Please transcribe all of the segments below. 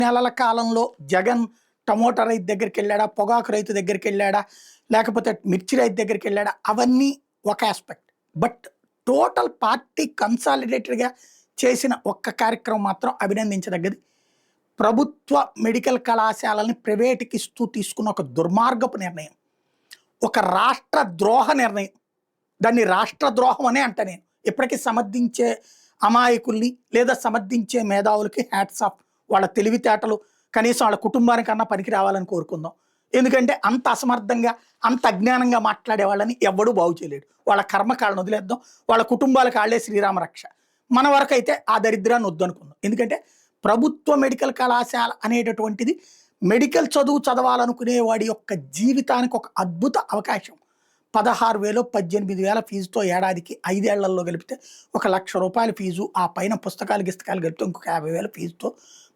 నెలల కాలంలో జగన్ టమోటా రైతు దగ్గరికి వెళ్ళాడా, పొగాకు రైతు దగ్గరికి వెళ్ళాడా, లేకపోతే మిర్చి రైతు దగ్గరికి వెళ్ళాడా, అవన్నీ ఒక ఆస్పెక్ట్. బట్ టోటల్ పార్టీ కన్సాలిడేటెడ్గా చేసిన ఒక్క కార్యక్రమం మాత్రం అభినందించదగ్గది. ప్రభుత్వ మెడికల్ కళాశాలని ప్రైవేటుకి ఇస్తూ తీసుకున్న ఒక దుర్మార్గపు నిర్ణయం, ఒక రాష్ట్ర ద్రోహ నిర్ణయం. దాన్ని రాష్ట్ర ద్రోహం అనే అంట నేను. ఇప్పటికీ సమర్థించే అమాయకుల్ని లేదా సమర్థించే మేధావులకి హ్యాట్స్ ఆఫ్. వాళ్ళ తెలివితేటలు కనీసం వాళ్ళ కుటుంబానికన్నా పనికి రావాలని కోరుకుందాం. ఎందుకంటే అంత అసమర్థంగా అంత అజ్ఞానంగా మాట్లాడే వాళ్ళని ఎవ్వడూ బాగు చేయలేడు. వాళ్ళ కర్మకాళ్ళను వదిలేద్దాం, వాళ్ళ కుటుంబాలకు వాళ్ళే శ్రీరామ రక్ష. మన వరకు అయితే ఆ దరిద్రాన్ని వద్దనుకుందాం. ఎందుకంటే ప్రభుత్వ మెడికల్ కళాశాల అనేటటువంటిది మెడికల్ చదువు చదవాలనుకునే వాడి యొక్క జీవితానికి ఒక అద్భుత అవకాశం. 16,000 18,000 ఫీజుతో ఏడాదికి 5 ఏళ్లలో కలిపితే 1,00,000 రూపాయల ఫీజు, ఆ పైన పుస్తకాలు గిస్తకాలు కలిపితే ఇంకొక 50,000 ఫీజుతో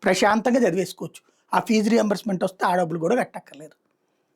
ప్రశాంతంగా చదివేసుకోవచ్చు. ఆ ఫీజు రియంబర్స్మెంట్ వస్తే ఆ డబ్బులు కూడా కట్టక్కర్లేదు.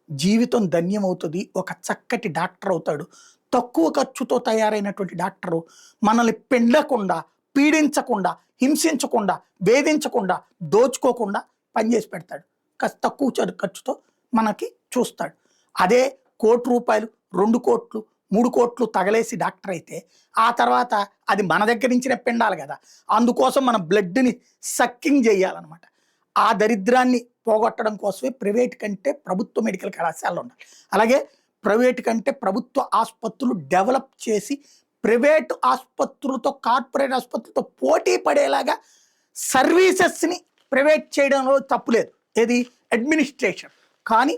జీవితం ధన్యం అవుతుంది. ఒక చక్కటి డాక్టర్ అవుతాడు. తక్కువ ఖర్చుతో తయారైనటువంటి డాక్టరు మనల్ని పెండకుండా, పీడించకుండా, హింసించకుండా, వేధించకుండా, దోచుకోకుండా పనిచేసి పెడతాడు. కాస్త తక్కువ ఖర్చుతో మనకి చూస్తాడు. అదే ₹1,00,00,000, 2 కోట్లు, 3 కోట్లు తగలేసి డాక్టర్ అయితే ఆ తర్వాత అది మన దగ్గర నుంచినే పిండాలి కదా. అందుకోసం మన బ్లడ్ని సక్కింగ్ చేయాలన్నమాట. ఆ దరిద్రాన్ని పోగొట్టడం కోసమే ప్రైవేట్ కంటే ప్రభుత్వ మెడికల్ కళాశాలలో ఉండాలి. అలాగే ప్రైవేట్ కంటే ప్రభుత్వ ఆసుపత్రులు డెవలప్ చేసి ప్రైవేటు ఆసుపత్రులతో, కార్పొరేట్ ఆసుపత్రులతో పోటీ పడేలాగా సర్వీసెస్ని ప్రైవేట్ చేయడంలో తప్పులేదు. ఏది అడ్మినిస్ట్రేషన్. కానీ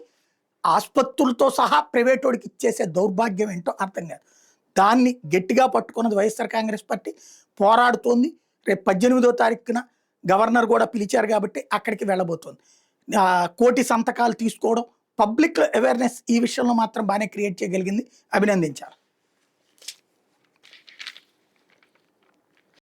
ఆసుపత్రులతో సహా ప్రైవేట్ వాడికి ఇచ్చేసే దౌర్భాగ్యం ఏంటో అర్థం కాదు. దాన్ని గట్టిగా పట్టుకున్నది వైఎస్ఆర్ కాంగ్రెస్ పార్టీ పోరాడుతోంది. రేపు 18వ తారీఖున గవర్నర్ కూడా పిలిచారు కాబట్టి అక్కడికి వెళ్ళబోతోంది. 1,00,00,000 సంతకాలు తీసుకోవడం, పబ్లిక్ అవేర్నెస్ ఈ విషయంలో మాత్రం బాగానే క్రియేట్ చేయగలిగింది. అభినందించారు.